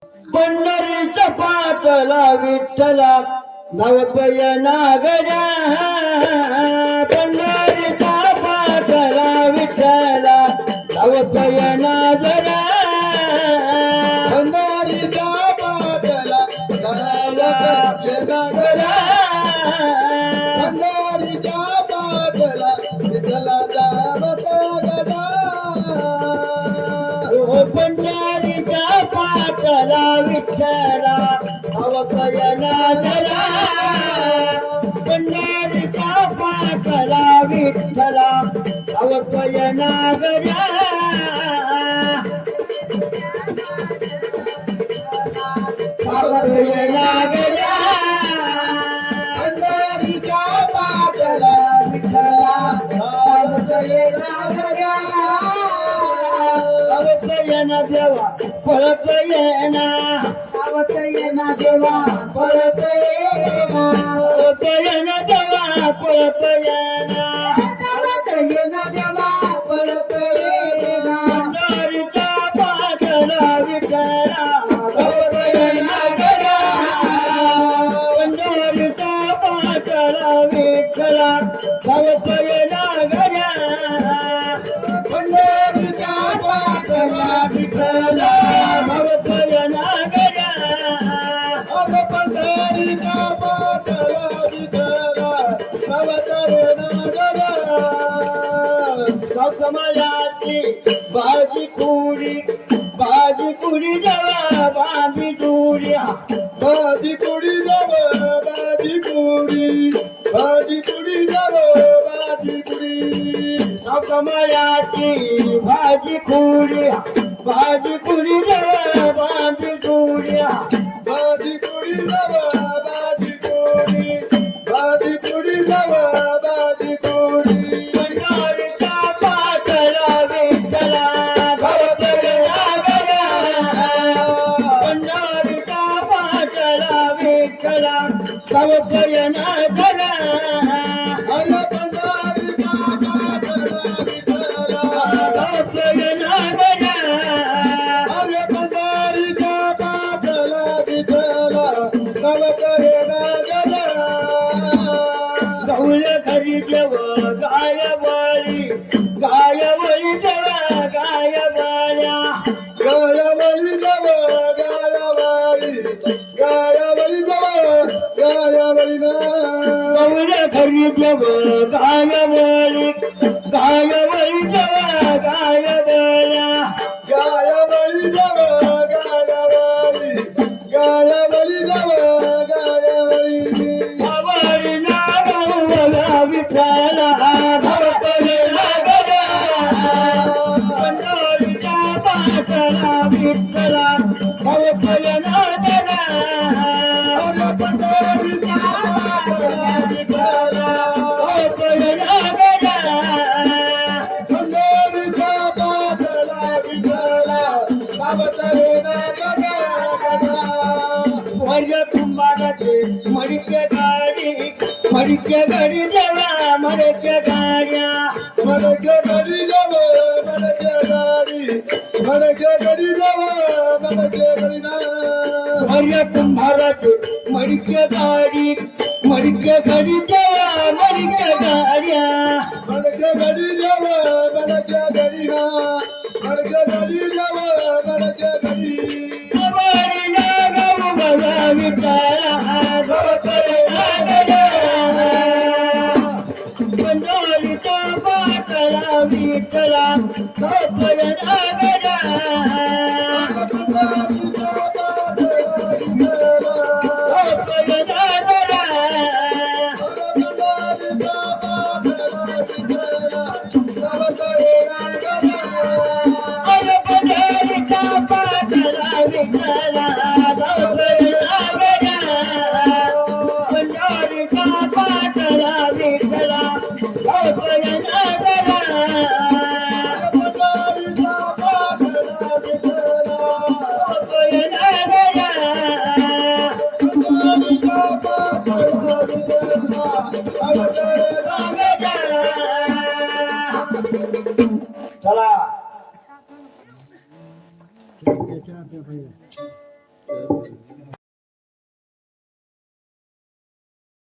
पंढरीच्या पाटला विठ्ठला नवपय नागरा पंढरीच्या पाटला विठ्ठला नवपय नागरा पंढरीच्या पाटला नागरा पंढरीच्या पाटला विठ्ठला गदा पंढरीच्या पाटला विठ्ठला नवपय नागरा पंढरीच्या पाटला विठ्ठला नवपय नागरा नवपय नागरा पंढरीच्या पाटला विठ्ठला नवपय नागरा नवपयन देवा परत येना नवपयन देवा परत येना नवपयन देवा परत येना नवपयन देवा परत येना पंढरीच्या पाटला विठ्ठला नवपय नागरा पंढरीच्या पाटला विठ्ठला नवपय नागरा पंढरीच्या पाटला विठ्ठला नवपय नागरा पंढरीच्या पाटला विठ्ठला नवपय नागरा समाजाची बाजी कुडी जवा बांधी जुडी बाजी कुडी जाव बाजी कुडी बाजी कुडी जाव बाजी कुडी समाजाची बाजी कुडी जवा बांधी जुडी बाजी कुडी जाव बाजी कुडी बाजी कुडी जाव बाजी कुडी पंढरीच्या पाटला विठ्ठला नवपय नागरा पंढरीच्या पाटला विठ्ठला नवपय नागरा अरे पंढरीच्या पाटला विठ्ठला नवपय नागरा अरे पंढरीच्या पाटला विठ्ठला नवपय नागरा गौर घरी देव गायवळी देवा गायवळ्या गायावळी जव गायावळी गायावळी जव गायावळी ना गौर घरी देव गायवळी देवा गायवळ्या गायावळी जव गायावळी गायावळी जव गायावळी आवडी ना गौरा विठ्ठला नवपय नागरा पंढरीच्या पाटला विठ्ठला नवपय नागरा अरे पंढरीच्या पाटला विठ्ठला नवपय नागरा पंढरीच्या पाटला विठ्ठला नवपय नागरा वर्ग कुंभाराचे मडके गाडी देवा मडके गाड्या मडके गडी जाव मडके गडी मडके गडी जाव मडके गडी ना वर्ग कुंभाराचे मडके गाडी देवा मडके गाड्या मडके गडी जाव मडके गडी ना मडके गडी जाव मडके गडी आवडी ना गौरा विठ्ठला नवपय नागरा पंढरीच्या पाटला विठ्ठला नवपय नागरा पंढरीच्या पाटला विठ्ठला नवपय नागरा पंढरीच्या पाटला विठ्ठला नवपय नागरा अरे पंढरीच्या पाटला विठ्ठला नवपय नागरा पंढरीच्या पाटला विठ्ठला नवपय नागरा पंढरीच्या पाटला विठ्ठला नवपय नागरा पंढरीच्या पाटला विठ्ठला नवपय चला नागरा